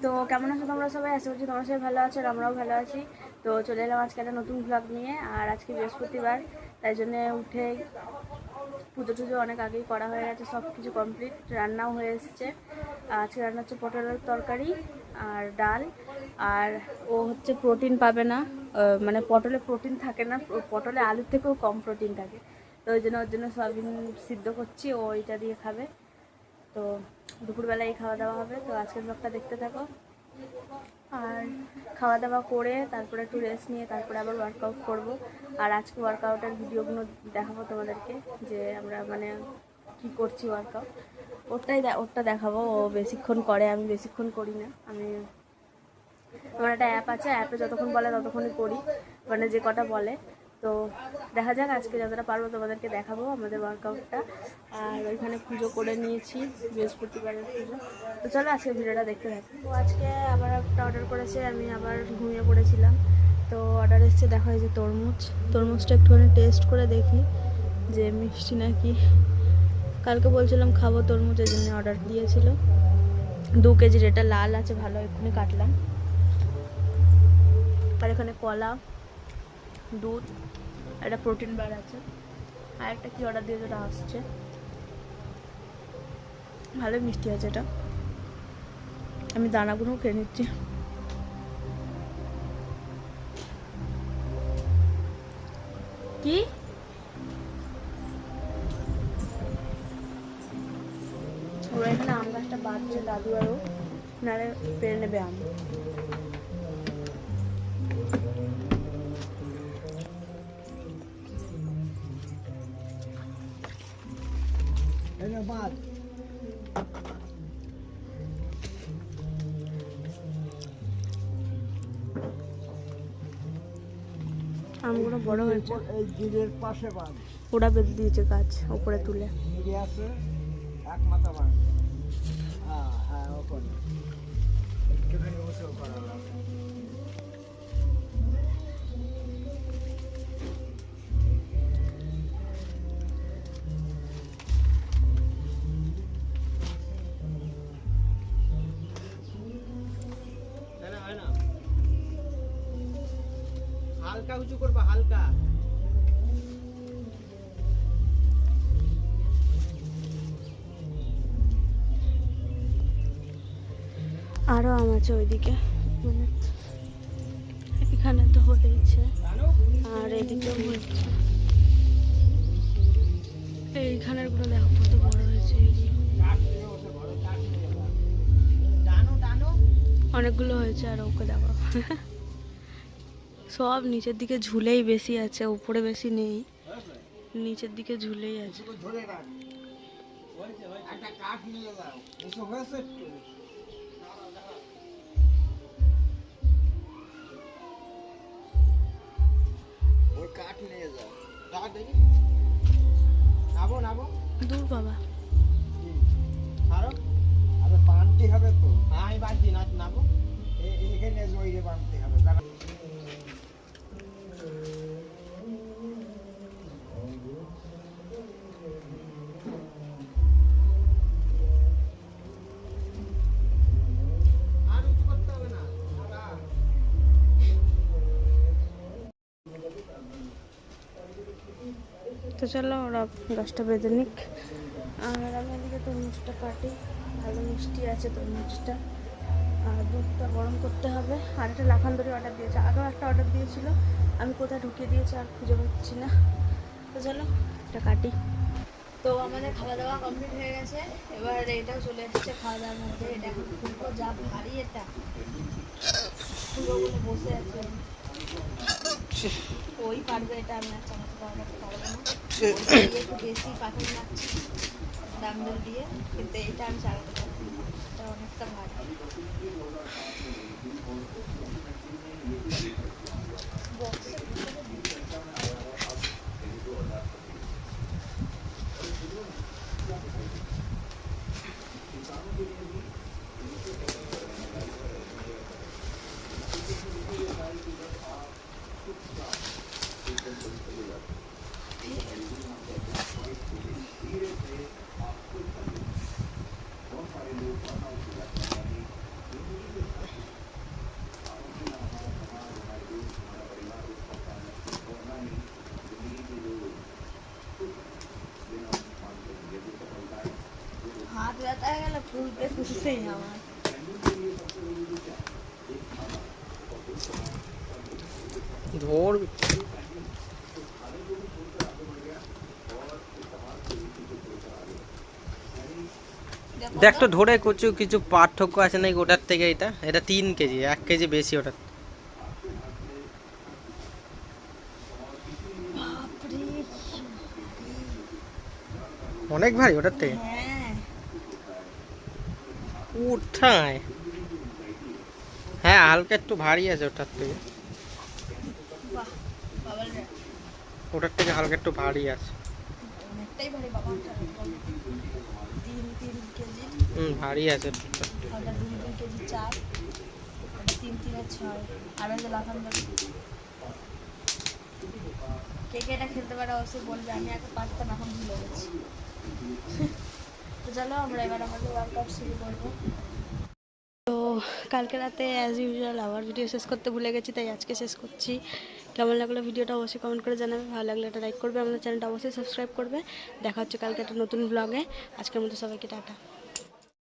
তো কেমন আছো তোমরা সবাই? আশা করছি তোমরা সবাই ভালো আছো আর আমরাও ভালো আছি। তো চলে এলাম আজকে একটা নতুন ব্লগ নিয়ে। আর আজকে বৃহস্পতিবার, তাই জন্যে উঠে পুজো টুজো অনেক আগেই করা হয়ে গেছে, সব কিছু কমপ্লিট, রান্নাও হয়ে এসছে। আজকে রান্না হচ্ছে পটলের তরকারি আর ডাল। আর ও হচ্ছে প্রোটিন পাবে না, মানে পটলে প্রোটিন থাকে না, পটলে আলুর থেকেও কম প্রোটিন থাকে। তো ওই জন্য ওর জন্য সয়াবিন সিদ্ধ করছি, ও ওইটা দিয়ে খাবে। তো দুপুরবেলায় খাওয়া দাওয়া হবে। তো আজকের ব্লগটা দেখতে থাকো। আর খাওয়া দাওয়া করে তারপরে একটু রেস্ট নিয়ে তারপরে আবার ওয়ার্কআউট করব। আর আজকে ওয়ার্কআউটের ভিডিওগুলো দেখাবো তোমাদেরকে, যে আমরা মানে কি করছি ওয়ার্কআউট, ওরটা দেখাবো। ও বেশিক্ষণ করে, আমি বেশিক্ষণ করি না। আমার একটা অ্যাপ আছে, অ্যাপে যতক্ষণ বলে ততক্ষণই করি, মানে যে কটা বলে। তো দেখা যাক, আজকে যতটা পারবো তোমাদেরকে দেখাবো আমাদের ওয়ার্কআউটটা। আর ওইখানে পুজো করে নিয়েছি, বৃহস্পতিবারের পুজো। তো চলো আজকে ভিডিওটা দেখতে থাকি। তো আজকে আবার একটা অর্ডার করেছে, আমি আবার ঘুমিয়ে পড়েছিলাম। তো অর্ডার এসছে, দেখা হয়েছে তরমুজটা একটুখানি টেস্ট করে দেখি যে মিষ্টি নাকি। কালকে বলছিলাম খাবো তরমুজ, এই জন্য অর্ডার দিয়েছিল। 2 কেজির, এটা লাল আছে ভালো, এক্ষুনি কাটলাম। আর এখানে কলা, দুধ, একটা প্রোটিন বার আছে, আর একটা কি অর্ডার দিয়ে যেটা আসছে, ভালোই মিষ্টি আছে এটা। আমি দানাগুলো খেয়ে নিচ্ছি। কি ওরা এখানে আম গাছটা বাঁধছে, দাদু আরও নারে পেরে নেবে আম। আমগুলো বড় হয়েছে, ওরা বেঁধে দিয়েছে গাছ ওপরে তুলে। হালকা উঁচু করবা, হালকা। আরও আম আছে ওইদিকে, মানে এখানে তো হয়েছে আর এদিকেও হয়েছে। এইখানের গুলো দেখো কত বড় হয়েছে, অনেকগুলো হয়েছে। আর ওকে দেখো সব নিচের দিকে ঝুলেই বেশি আছে, উপরে বেশি নেই, নিচের দিকে ঝুলেই আছে। দূর বাবা, বানতে হবে তো, আমি বাদ দিই না, নাবো এখানে বানতে হবে। তো চলো ওরা গাছটা বেঁধে নিক। আর আমি এদিকে তরমুজটা কাটি, ভালো মিষ্টি আছে তরমুজটা। আর দুধটা গরম করতে হবে। আর একটা লাফান্দরি অর্ডার দিয়েছে, আগেও একটা অর্ডার দিয়েছিল, আমি কোথায় ঢুকিয়ে দিয়েছি আর খুঁজে পাচ্ছি না। তো চলো এটা কাটি। তো আমাদের খাওয়া দাওয়া কমপ্লিট হয়ে গেছে, এবার এটাও চলে এসেছে খাওয়া দাওয়ার মধ্যে। এটা এখন খুলবো, যা ভারী এটা খুলবো বলে বসে আছে। ওই পারবে, এটা আমি আর চালাতে পারবো না, একটু বেশি পাথর মারছি ডাম্বেল দিয়ে, কিন্তু এটা আমি চালাতে পারবো না, এটা অনেকটা ভারী। তুলতে খুশিতেই আমার ধর দেখ তো ধরে কিছু কিছু পার্থক্য আছে নাকি ওটার থেকে। এটা 3 কেজি, 1 কেজি বেশি ওটার। অনেক ভারী ওটার থেকে। হ্যাঁ উঠায়, হ্যাঁ হালকা একটু ভারী আছে ওটার থেকে। বাহ বাবা রে ওটার থেকে হালকা একটু ভারী আছে। অনেকটাই ভারী বাবা 3 কেজি ভারী আছে। ওটা 2 কেজি 4 ওটা 3 3 6 আর ওই যে লাফান দড়ি কে কে এটা খেলতে পারে অবশ্যই বলবে আমি আগে পারতাম এখন ভুলে গেছি তো চলো আমরা এবার আমাদের ওয়ার্কআউট শুরু করবো তো কালকে রাতে অ্যাজ ইউজুয়াল আবার ভিডিও শেষ করতে ভুলে গেছি তাই আজকে শেষ করছি কেমন লাগলো ভিডিওটা অবশ্যই কমেন্ট করে জানাবে ভালো লাগলে একটা লাইক করবে আমাদের চ্যানেলটা অবশ্যই সাবস্ক্রাইব করবে দেখা হচ্ছে কালকে একটা নতুন ব্লগে আজকের মতো সবাইকে টাটা